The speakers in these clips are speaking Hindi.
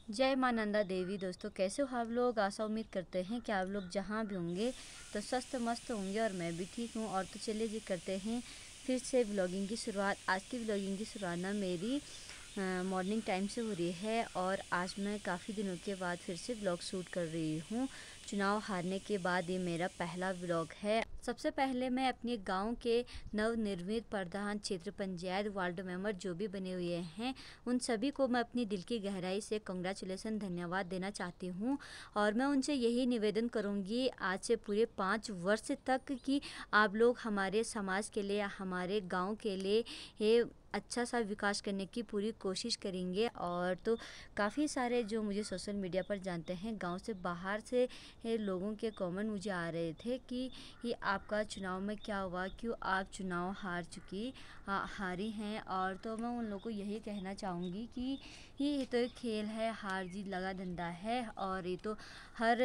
जय माँ नंदा देवी। दोस्तों, कैसे हो आप लोग? आशा उम्मीद करते हैं कि आप लोग जहाँ भी होंगे तो स्वस्थ मस्त होंगे और मैं भी ठीक हूँ। और तो चलिए जी, करते हैं फिर से ब्लॉगिंग की शुरुआत। आज की ब्लॉगिंग की शुरुआत ना मेरी मॉर्निंग टाइम से हो रही है और आज मैं काफ़ी दिनों के बाद फिर से ब्लॉग शूट कर रही हूँ। चुनाव हारने के बाद ये मेरा पहला ब्लॉग है। सबसे पहले मैं अपने गांव के नवनिर्मित प्रधान, क्षेत्र पंचायत, वार्ड मेंबर जो भी बने हुए हैं उन सभी को मैं अपनी दिल की गहराई से कांग्रेचुलेसन, धन्यवाद देना चाहती हूँ। और मैं उनसे यही निवेदन करूँगी आज से पूरे 5 वर्ष तक कि आप लोग हमारे समाज के लिए, हमारे गांव के लिए ये अच्छा सा विकास करने की पूरी कोशिश करेंगे। और तो काफ़ी सारे जो मुझे सोशल मीडिया पर जानते हैं, गांव से बाहर से लोगों के कमेंट मुझे आ रहे थे कि ये आपका चुनाव में क्या हुआ, क्यों आप चुनाव हारी हैं। और तो मैं उन लोगों को यही कहना चाहूँगी कि ये तो एक खेल है, हार जीत लगा धंधा है। और ये तो हर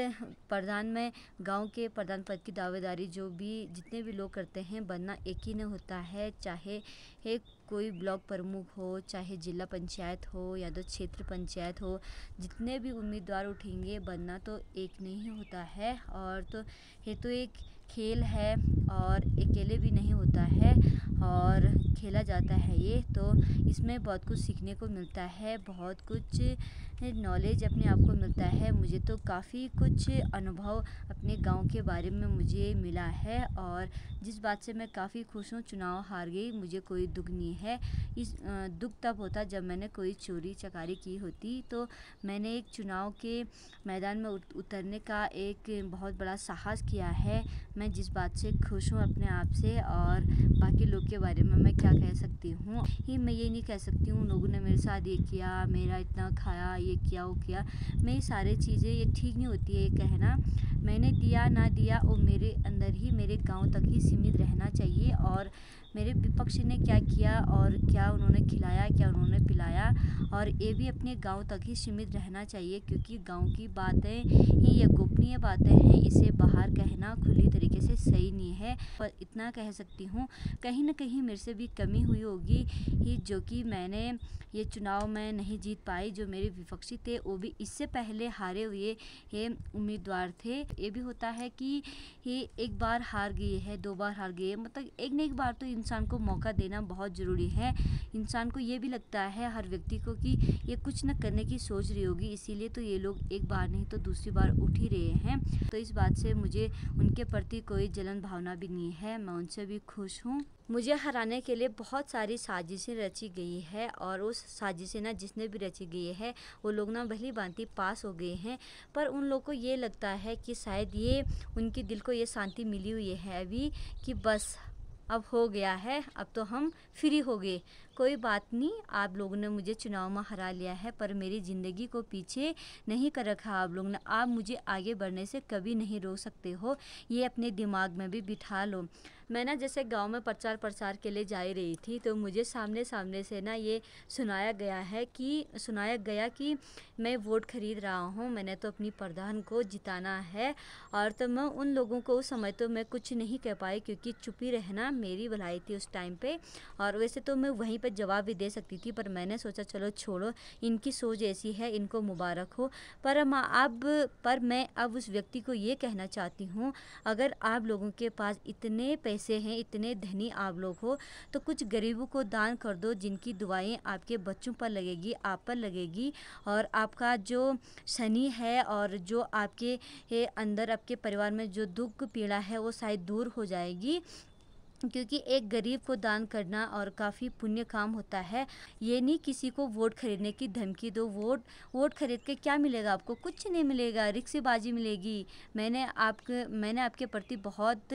प्रधान में, गांव के प्रधान पद की दावेदारी जो भी जितने भी लोग करते हैं, बनना एक ही नहीं होता है। चाहे एक कोई ब्लॉक प्रमुख हो, चाहे जिला पंचायत हो या तो क्षेत्र पंचायत हो, जितने भी उम्मीदवार उठेंगे बनना तो एक नहीं होता है। और तो ये तो एक खेल है और अकेले भी नहीं होता है और खेला जाता है ये। तो इसमें बहुत कुछ सीखने को मिलता है, बहुत कुछ नॉलेज अपने आप को मिलता है। मुझे तो काफ़ी कुछ अनुभव अपने गांव के बारे में मुझे मिला है और जिस बात से मैं काफ़ी खुश हूँ। चुनाव हार गई, मुझे कोई दुख नहीं है। इस दुख तब होता जब मैंने कोई चोरी चकारी की होती। तो मैंने एक चुनाव के मैदान में उतरने का एक बहुत बड़ा साहस किया है। मैं जिस बात से खुश हूँ अपने आप से। और बाकी लोग के बारे में मैं क्या कह सकती हूँ, मैं ये नहीं कह सकती हूँ लोगों ने मेरे साथ ये किया, मेरा इतना खाया, ये किया वो किया। मैं ये सारी चीज़ें, ये ठीक नहीं होती है ये कहना। मैंने दिया ना दिया वो मेरे अंदर ही, मेरे गांव तक ही सीमित रहना चाहिए। और मेरे विपक्ष ने क्या किया और क्या उन्होंने खिलाया, क्या उन्होंने पिलाया, और ये भी अपने गांव तक ही सीमित रहना चाहिए। क्योंकि गांव की बातें ही ये गोपनीय बातें हैं, इसे बाहर कहना खुली तरीके से सही नहीं है। पर इतना कह सकती हूँ, कहीं ना कहीं मेरे से भी कमी हुई होगी ही, जो कि मैंने ये चुनाव में नहीं जीत पाई। जो मेरे विपक्षी थे वो भी इससे पहले हारे हुए ये उम्मीदवार थे। ये भी होता है कि ये एक बार हार गई है, 2 बार हार गई है, मतलब एक न एक बार तो इंसान को मौका देना बहुत ज़रूरी है। इंसान को ये भी लगता है, हर व्यक्ति को, कि ये कुछ न करने की सोच रही होगी, इसीलिए तो ये लोग एक बार नहीं तो दूसरी बार उठ ही रहे हैं। तो इस बात से मुझे उनके प्रति कोई जलन भावना भी नहीं है, मैं उनसे भी खुश हूँ। मुझे हराने के लिए बहुत सारी साजिशें रची गई है और उस साजिशें ना जिसने भी रची गई है वो लोग ना भली भांति पास हो गए हैं। पर उन लोग को ये लगता है कि शायद ये उनके दिल को ये शांति मिली हुई है अभी, कि बस अब हो गया है, अब तो हम फ्री हो गए। कोई बात नहीं, आप लोगों ने मुझे चुनाव में हरा लिया है पर मेरी ज़िंदगी को पीछे नहीं कर रखा आप लोगों ने। आप मुझे आगे बढ़ने से कभी नहीं रोक सकते हो, ये अपने दिमाग में भी बिठा लो। मैं ना जैसे गांव में प्रचार प्रसार के लिए जा ही रही थी तो मुझे सामने सामने से ना ये सुनाया गया कि मैं वोट खरीद रहा हूँ, मैंने तो अपनी प्रधान को जिताना है। और तो मैं उन लोगों को उस समय तो मैं कुछ नहीं कह पाई, क्योंकि चुप ही रहना मेरी भलाई थी उस टाइम पे। और वैसे तो मैं वहीं पर जवाब भी दे सकती थी, पर मैंने सोचा चलो छोड़ो, इनकी सोच ऐसी है, इनको मुबारक हो। मैं अब उस व्यक्ति को ये कहना चाहती हूँ, अगर आप लोगों के पास इतने पैसे हैं, इतने धनी आप लोग हो, तो कुछ गरीबों को दान कर दो, जिनकी दुआएं आपके बच्चों पर लगेगी, आप पर लगेगी। और आपका जो शनि है और जो आपके अंदर, आपके परिवार में जो दुख पीड़ा है वो शायद दूर हो जाएगी। क्योंकि एक गरीब को दान करना और काफ़ी पुण्य काम होता है। ये नहीं किसी को वोट खरीदने की धमकी दो। वोट खरीद के क्या मिलेगा आपको? कुछ नहीं मिलेगा, रिक्शेबाजी मिलेगी। मैंने आपके प्रति बहुत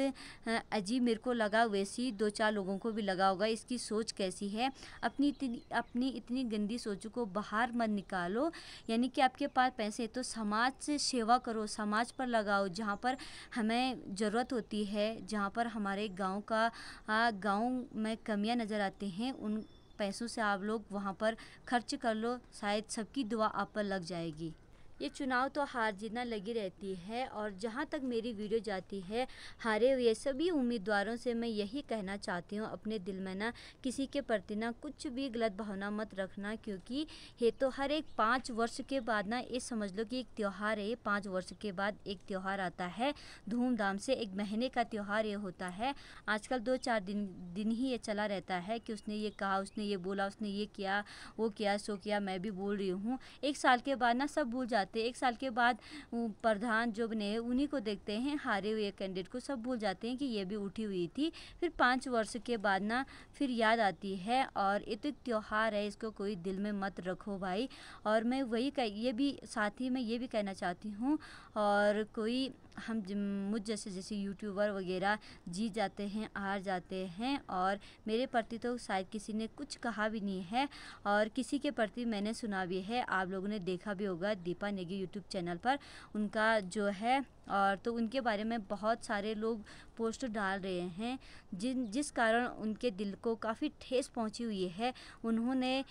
अजीब मेरे को लगा, वैसी 2-4 लोगों को भी लगा होगा। इसकी सोच कैसी है? अपनी इतनी गंदी सोचों को बाहर मत निकालो। यानी कि आपके पास पैसे तो समाज से सेवा करो, समाज पर लगाओ, जहाँ पर हमें ज़रूरत होती है, जहाँ पर हमारे गांव में कमियां नज़र आती हैं, उन पैसों से आप लोग वहाँ पर खर्च कर लो, शायद सबकी दुआ आप पर लग जाएगी। ये चुनाव तो हार जीतना लगी रहती है और जहाँ तक मेरी वीडियो जाती है, हारे हुए सभी उम्मीदवारों से मैं यही कहना चाहती हूँ, अपने दिल में ना किसी के प्रति ना कुछ भी गलत भावना मत रखना, क्योंकि ये तो हर एक 5 वर्ष के बाद ना ये समझ लो कि एक त्यौहार है। 5 वर्ष के बाद एक त्यौहार आता है धूमधाम से, एक महीने का त्यौहार ये होता है। आजकल 2-4 दिन ही ये चला रहता है कि उसने ये कहा, उसने ये बोला, उसने ये किया, वो किया, सो किया, मैं भी बोल रही हूँ। एक साल के बाद ना सब भूल जाते हैं। एक साल के बाद प्रधान जो बने उन्हीं को देखते हैं, हारे हुए कैंडिडेट को सब भूल जाते हैं कि ये भी उठी हुई थी। फिर 5 वर्ष के बाद ना फिर याद आती है। और ये तो एक त्यौहार है, इसको कोई दिल में मत रखो भाई। और मैं वही ये भी साथ ही मैं ये भी कहना चाहती हूँ, और कोई हम मुझ जैसे यूट्यूबर वगैरह जीत जाते हैं, हार जाते हैं, और मेरे प्रति तो शायद किसी ने कुछ कहा भी नहीं है, और किसी के प्रति मैंने सुना भी है। आप लोगों ने देखा भी होगा दीपा नेगी यूट्यूब चैनल पर उनका जो है, और तो उनके बारे में बहुत सारे लोग पोस्ट डाल रहे हैं जिस कारण उनके दिल को काफ़ी ठेस पहुंची हुई है। उन्होंने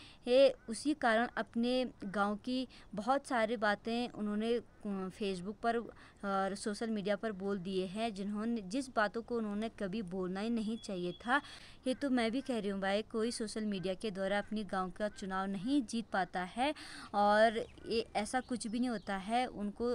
उसी कारण अपने गांव की बहुत सारी बातें उन्होंने फेसबुक पर और सोशल मीडिया पर बोल दिए हैं, जिस बातों को उन्होंने कभी बोलना ही नहीं चाहिए था। ये तो मैं भी कह रही हूँ भाई, कोई सोशल मीडिया के द्वारा अपनी गांव का चुनाव नहीं जीत पाता है, और ये ऐसा कुछ भी नहीं होता है। उनको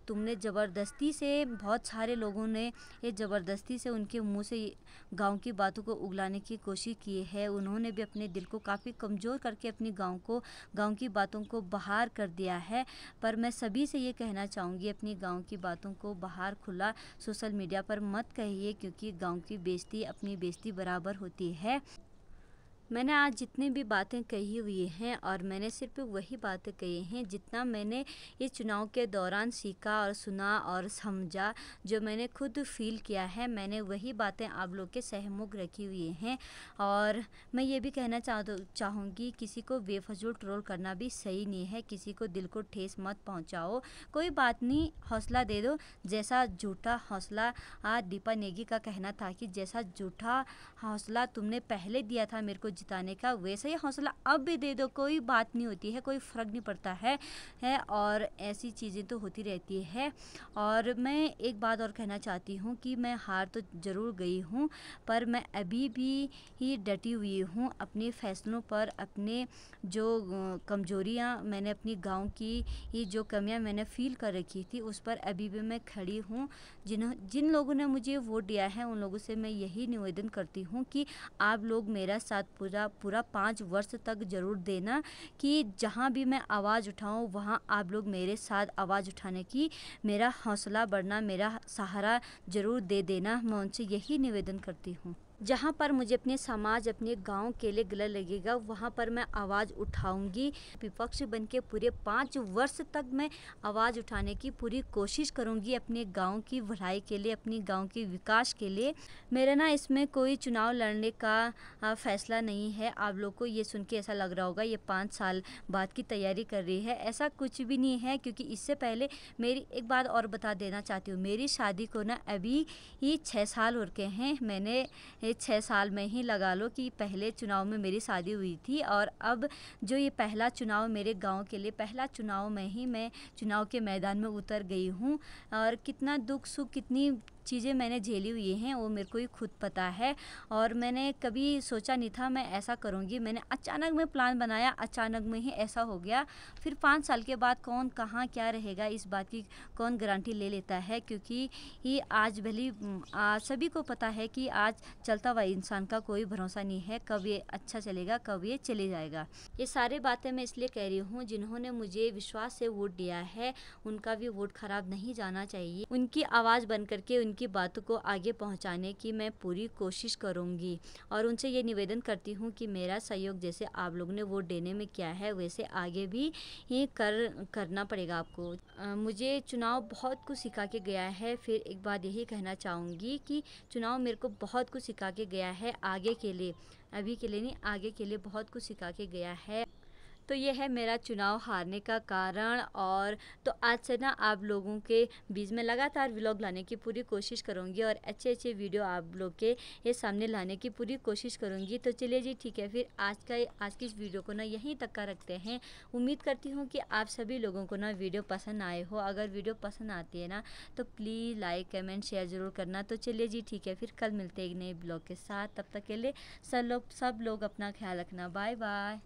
तुमने ज़बरदस्ती से, बहुत सारे लोगों ने ये ज़बरदस्ती से उनके मुंह से गांव की बातों को उगलाने की कोशिश की है। उन्होंने भी अपने दिल को काफ़ी कमज़ोर करके अपनी गांव की बातों को बाहर कर दिया है। पर मैं सभी से ये कहना चाहूँगी, अपनी गांव की बातों को बाहर खुला सोशल मीडिया पर मत कहिए, क्योंकि गांव की बेइज्जती अपनी बेइज्जती बराबर होती है। मैंने आज जितनी भी बातें कही हुई हैं, और मैंने सिर्फ वही बातें कही हैं जितना मैंने इस चुनाव के दौरान सीखा और सुना और समझा, जो मैंने खुद फील किया है, मैंने वही बातें आप लोग के सहमुख रखी हुई हैं। और मैं ये भी कहना चाहूँगी, किसी को बेफजूल ट्रोल करना भी सही नहीं है, किसी को दिल को ठेस मत पहुँचाओ। कोई बात नहीं, हौसला दे दो। जैसा झूठा हौसला, आज दीपा नेगी का कहना था कि जैसा झूठा हौसला तुमने पहले दिया था मेरे को जिताने का, वैसा ही हौसला अब भी दे दो, कोई बात नहीं होती है, कोई फ़र्क नहीं पड़ता है। और ऐसी चीज़ें तो होती रहती है। और मैं एक बात और कहना चाहती हूँ कि मैं हार तो ज़रूर गई हूँ, पर मैं अभी भी ही डटी हुई हूँ अपने फ़ैसलों पर। अपने जो कमज़ोरियाँ मैंने अपनी गाँव की, ये जो कमियाँ मैंने फ़ील कर रखी थी, उस पर अभी भी मैं खड़ी हूँ। जिन लोगों ने मुझे वोट दिया है, उन लोगों से मैं यही निवेदन करती हूँ कि आप लोग मेरा साथ पूरा 5 वर्ष तक ज़रूर देना, कि जहाँ भी मैं आवाज़ उठाऊँ वहाँ आप लोग मेरे साथ आवाज़ उठाने की, मेरा हौसला बढ़ना, मेरा सहारा ज़रूर दे देना। मैं उनसे यही निवेदन करती हूँ। जहाँ पर मुझे अपने समाज, अपने गांव के लिए गलत लगेगा, वहाँ पर मैं आवाज़ उठाऊंगी। विपक्ष बन के पूरे 5 वर्ष तक मैं आवाज़ उठाने की पूरी कोशिश करूंगी, अपने गांव की भलाई के लिए, अपनी गांव के विकास के लिए। मेरा ना इसमें कोई चुनाव लड़ने का फ़ैसला नहीं है। आप लोग को ये सुन के ऐसा लग रहा होगा ये 5 साल बाद की तैयारी कर रही है, ऐसा कुछ भी नहीं है। क्योंकि इससे पहले मेरी एक बात और बता देना चाहती हूँ, मेरी शादी को ना अभी ही 6 साल हो रखे हैं। मैंने 6 साल में ही लगा लो कि पहले चुनाव में मेरी शादी हुई थी, और अब जो ये पहला चुनाव मेरे गांव के लिए, पहला चुनाव में ही मैं चुनाव के मैदान में उतर गई हूँ। और कितना दुख सुख, कितनी चीज़ें मैंने झेली हुई हैं, वो मेरे को ही खुद पता है। और मैंने कभी सोचा नहीं था मैं ऐसा करूँगी। मैंने अचानक में प्लान बनाया, अचानक में ही ऐसा हो गया। फिर 5 साल के बाद कौन कहाँ क्या रहेगा, इस बात की कौन गारंटी ले लेता है। क्योंकि ये आज भली सभी को पता है कि आज चलता हुआ इंसान का कोई भरोसा नहीं है, कब ये अच्छा चलेगा, कब ये चले जाएगा। ये सारी बातें मैं इसलिए कह रही हूँ, जिन्होंने मुझे विश्वास से वोट दिया है, उनका भी वोट खराब नहीं जाना चाहिए। उनकी आवाज़ बन करके उनकी बातों को आगे पहुँचाने की मैं पूरी कोशिश करूँगी। और उनसे ये निवेदन करती हूँ कि मेरा सहयोग जैसे आप लोगों ने वोट देने में किया है, वैसे आगे भी ये करना पड़ेगा आपको। मुझे चुनाव बहुत कुछ सिखा के गया है। फिर एक बात यही कहना चाहूँगी कि चुनाव मेरे को बहुत कुछ सिखा के गया है, आगे के लिए, अभी के लिए नहीं, आगे के लिए बहुत कुछ सिखा के गया है। तो ये है मेरा चुनाव हारने का कारण। और तो आज से ना आप लोगों के बीच में लगातार व्लॉग लाने की पूरी कोशिश करूँगी और अच्छे वीडियो आप लोग के ये सामने लाने की पूरी कोशिश करूँगी। तो चलिए जी ठीक है, फिर आज की इस वीडियो को ना यहीं तक का रखते हैं। उम्मीद करती हूँ कि आप सभी लोगों को ना वीडियो पसंद आए हो। अगर वीडियो पसंद आती है ना तो प्लीज़ लाइक कमेंट शेयर ज़रूर करना। तो चलिए जी ठीक है, फिर कल मिलते हैं एक नए ब्लॉग के साथ। तब तक के लिए सब लोग अपना ख्याल रखना। Bye bye.